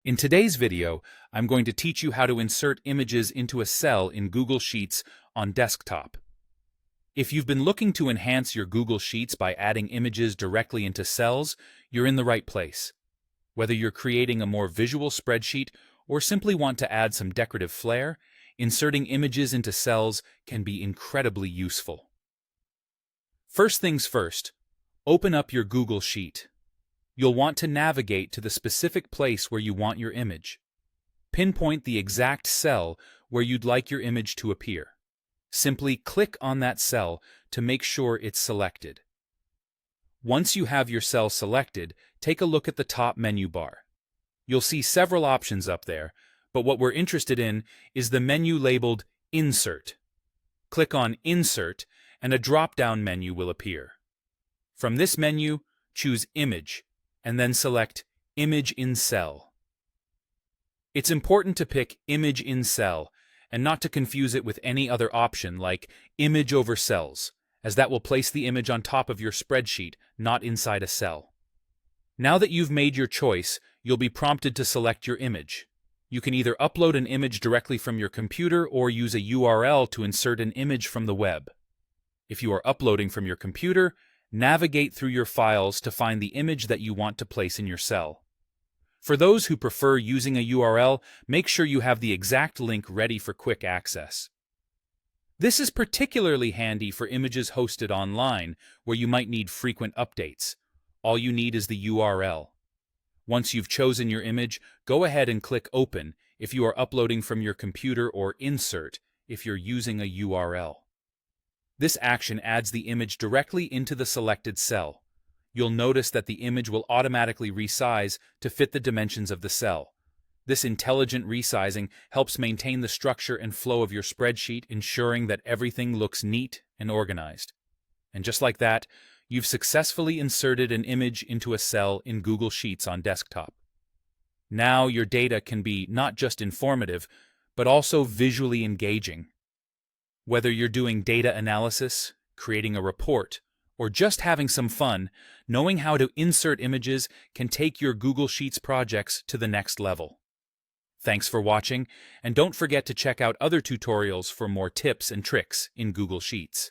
In today's video, I'm going to teach you how to insert images into a cell in Google Sheets on desktop. If you've been looking to enhance your Google Sheets by adding images directly into cells, you're in the right place. Whether you're creating a more visual spreadsheet or simply want to add some decorative flair, inserting images into cells can be incredibly useful. First things first, open up your Google Sheet. You'll want to navigate to the specific place where you want your image. Pinpoint the exact cell where you'd like your image to appear. Simply click on that cell to make sure it's selected. Once you have your cell selected, take a look at the top menu bar. You'll see several options up there, but what we're interested in is the menu labeled Insert. Click on Insert, and a drop-down menu will appear. From this menu, choose Image, and then select Image in Cell. It's important to pick Image in Cell and not to confuse it with any other option like Image over Cells, as that will place the image on top of your spreadsheet, not inside a cell. Now that you've made your choice, you'll be prompted to select your image. You can either upload an image directly from your computer or use a URL to insert an image from the web. If you are uploading from your computer, navigate through your files to find the image that you want to place in your cell. For those who prefer using a URL, make sure you have the exact link ready for quick access. This is particularly handy for images hosted online, where you might need frequent updates. All you need is the URL. Once you've chosen your image, go ahead and click Open if you are uploading from your computer or Insert if you're using a URL. This action adds the image directly into the selected cell. You'll notice that the image will automatically resize to fit the dimensions of the cell. This intelligent resizing helps maintain the structure and flow of your spreadsheet, ensuring that everything looks neat and organized. And just like that, you've successfully inserted an image into a cell in Google Sheets on desktop. Now your data can be not just informative, but also visually engaging. Whether you're doing data analysis, creating a report, or just having some fun, knowing how to insert images can take your Google Sheets projects to the next level. Thanks for watching, and don't forget to check out other tutorials for more tips and tricks in Google Sheets.